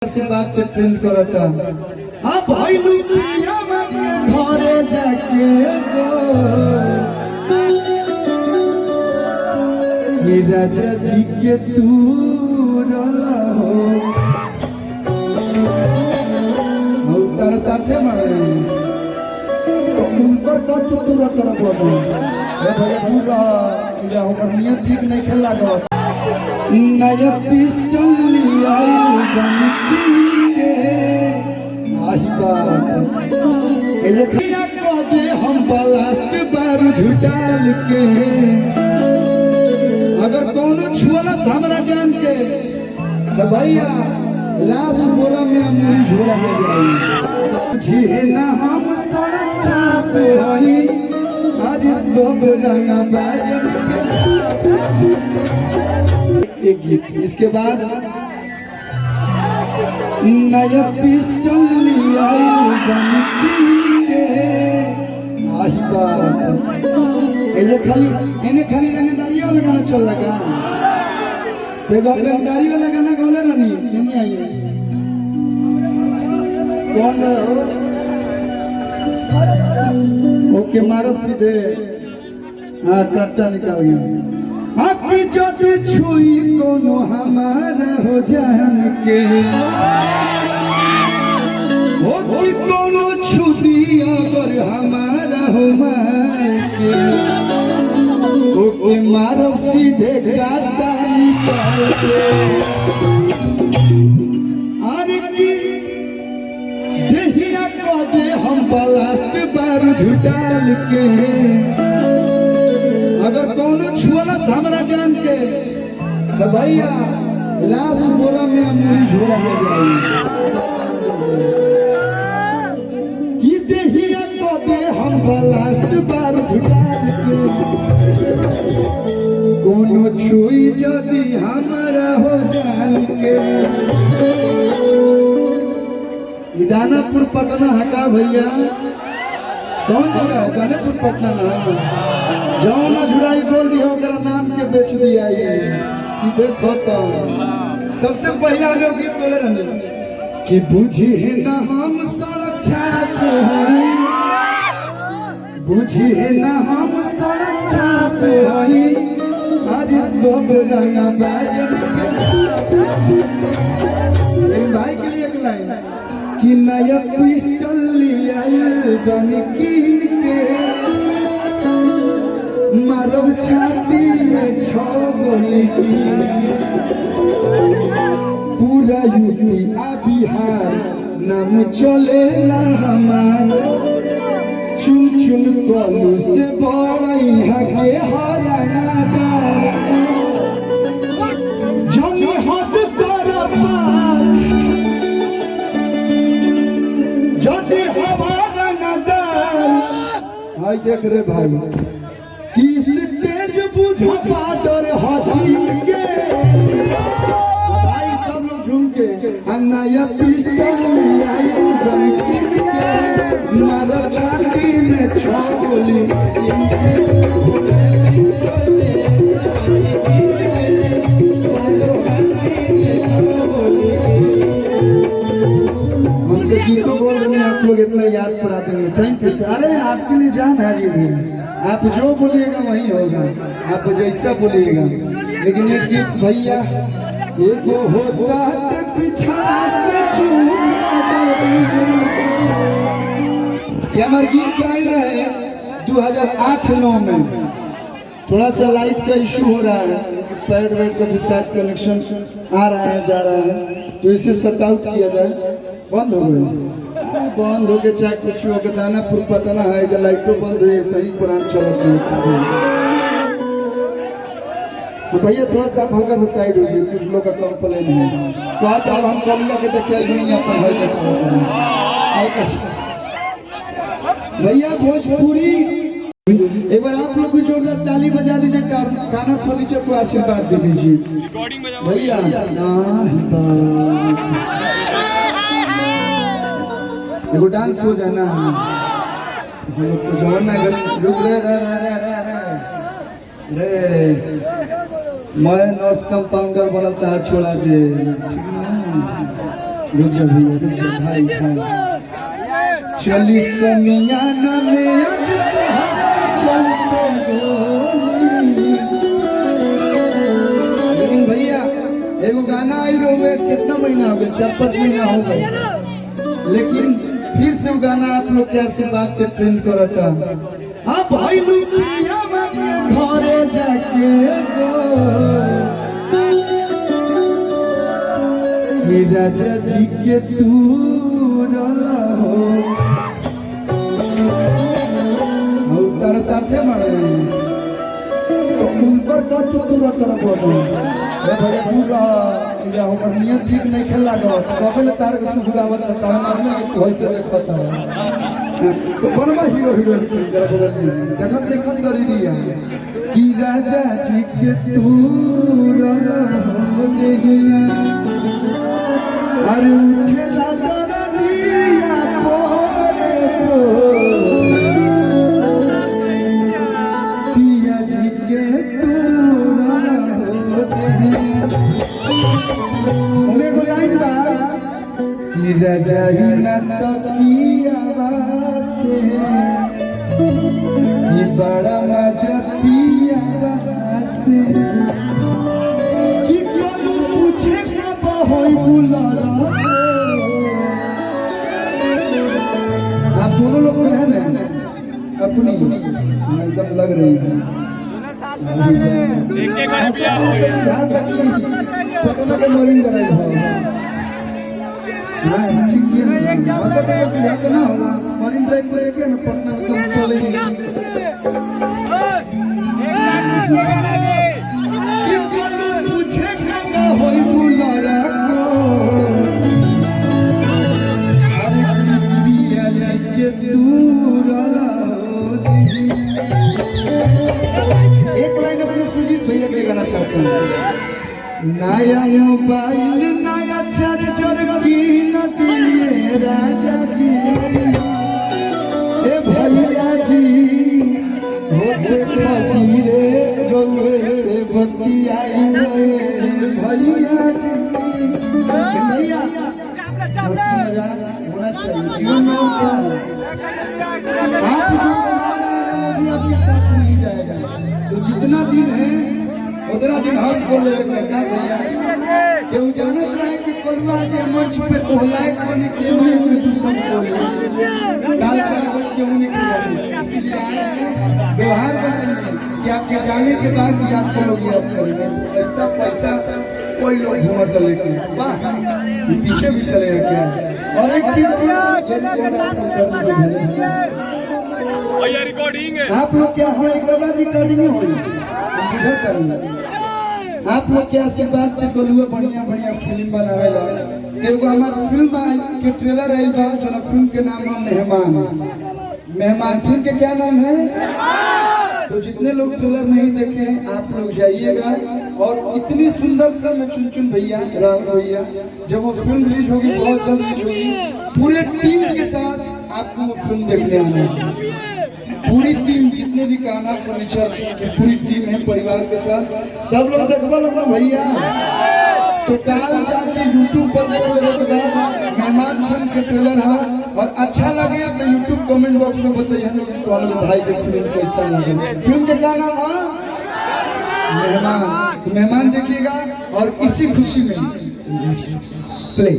से बात से ट्रेंड करता अब भाई लुपिया के घरे जाके जो ये राजा जी के तू रला हो तार साथे मारे ऊपर का तू पूरा तरफ बोलो ए भैया पूरा या हमर नियत ठीक नहीं खेला गो नया पिस्टल लिया बनकी के आही बात ए खिया को दे हम ब्लास्ट बारूद डाल के अगर कोनो छुअला हमरा जान के तो भैया लाश बोरा में मुरी झोला में जाई जी ना हम सड़क चापे हई अरे सब रंगा बाजन एक गीत इसके बाद नया पिस्टल लिया बनकी के आही बात ये खाली रंगदारी वाला गाना चल लगा देखो रंगदारी वाला गाना गौले रानी नहीं आई कौन ओके मारो सीधे हाँ कट्टा निकाल गया आपकी जोती छुई कोनो हमारा हो जान के हो कोई कोनो छुदी अगर हमारा हो मान के ओके मारो सीधे काटा निकाल के अरे की देहिया को दे हम ब्लास्ट बारूद डाल के अगर कोनो छुअला हमरा जान के तो भैया लाश बोरा में मुरी झोला में जाई की देहिया को दे हम ब्लास्ट बारूद डाल के कोनो छुई जदी हमरा हो जान के दानापुर पटना हका भैया कौन जगह है दानापुर पटना ना जाओ ना जुड़ाई बोल दिया ओकरा नाम के बेच दिया ये सीधे खत्म सबसे पहला लोग गीत बोले रहने कि बुझी है ना हम सड़क छापे हई बुझी है ना हम सड़क छापे हई अरे सब रंगा बाजन भाई के लिए एक लाइन कि नया पिस्टल लिया बनकी के मारो छाती में 6 गोली पूरा यूपी आ बिहार नाम चले ना हमार चुन चुन कलू से बड़ई हके हरानादार जनी हद कर जनी हमारा नदार हाय देख रे भाई किस तेज बुझो पादर हचीन के भाई सब लोग झूम के नया पिस्टल लिया बनकी के मारो छाती में 6 गोली गीतों बोल रहे हैं आप लोग इतना याद पड़ाते हैं थैंक यू अरे आपके लिए जान हाजिर है आप जो बोलिएगा वही होगा आप जैसा बोलिएगा लेकिन एक गीत भैया एगो होता है पीछा से ये हमारे गीत गाए रहे 2008-9 में थोड़ा सा लाइट का इशू हो रहा है पैड वेड का भी शायद कनेक्शन आ रहा है जा रहा है तो इसे सॉर्ट आउट किया जाए बंद हो गए बंद हो के चाहे कुछ हो के दानापुर पटना है जो लाइटों बंद हुई सही पुरान चलत है तो भैया थोड़ा सा हल्का सा साइड हो जाए कुछ लोग का कंप्लेन है कहा था हम कलिया के देखे दुनिया पर है हल्का भैया भोजपुरी एक बार आप लोग भी जोरदार ताली बजा दीजिए काना फर्नीचर को आशीर्वाद दे दीजिए भैया एगो डांस हो जाए ना तो जोड़ना रुक रे मैं नर्स कंपाउंडर वाला तार छोड़ा दे ठीक ना रुक जा भैया, रुक जा भाई भाई। चली समियाना में आज चलते गोली। लेकिन भैया एगो गाना आई रोवे कितना महीना हो गया, 4-5 महीना हो गए, लेकिन फिर से वो गाना आप लोग के आशीर्वाद से ट्रेंड करता। हाँ भाई लुटिया के घरे जाके राजा जी के तू तार साथे मारे ऊपर का तू पूरा तरफ हो भैया पूरा या हमर नियम ठीक नहीं खेला गो कबल तार के सुगुरावत तार मारने के होय से देख पता तो बनवा हीरो हीरोइन जरा बगल में देखत देखत शरीरिया कि राजा जी के तू हो देहिया अरे उठला दरदिया पोरे तो पिया जी के तू हो देहिया ओमे लाइन बा कि राजा ही न तकिया से कि बड़ा मजा पिया से कि कोई पूछे कब होई बुलारा। आप दोनों लोग हैं ना अपनी एकदम लग रही है पटना के मरीन ड्राइव ना होला मरीन ड्राइव को लेके ना पटना से कम चलेगी पूछे का होई बुलारा एक लाइन अपने सुजीत भैया के गाना चाहते हैं। नया मोबाइल नया चार्जर की न दिए राजा जी ए भैया जी होते जी रे रोवे से बतियाई भैया जी भैया होना चाहिए जीवन में आपके साथ नहीं जाएगा तो जितना दिन है उतना दिन हंस बोल रहे क्या भैया क्यों जानत रहे कि कोलवा के मंच पे कोहलाए कोने क्यों नहीं दूसरा बोले डाल कर क्यों नहीं किया इसलिए व्यवहार बनाइए कि आपके जाने के बाद भी आपको लोग याद करेंगे। ऐसा पैसा कोई लोग घूमत लेके वाह पीछे भी चलेगा क्या। और एक चीज भैया रिकॉर्डिंग है आप लोग क्या हो एक बार रिकॉर्डिंग हो बुझा करेंगे आप लोग के आशीर्वाद से गोलुआ बढ़िया बढ़िया फिल्म बनावेला। एगो हमार फिल्म के ट्रेलर आइल बा जो फिल्म के नाम है मेहमान फिल्म के क्या नाम है। तो जितने लोग ट्रेलर नहीं देखे आप लोग जाइएगा और इतनी सुंदर फिल्म चुन भैया राम भैया जब वो फिल्म रिलीज होगी बहुत जल्द रिलीज होगी पूरे टीम के साथ आपको वो फिल्म देखने आना है। पूरी टीम जितने भी गाना फर्नीचर पूरी टीम है परिवार के साथ सब लोग देखबा लोग भैया। तो काल जाके YouTube पर मेहमान फिल्म के ट्रेलर है और अच्छा लगे तो YouTube कमेंट बॉक्स में बताइए कि कौन भाई के फिल्म कैसा लगे। फिल्म के क्या नाम है मेहमान। मेहमान देखिएगा और इसी खुशी में प्ले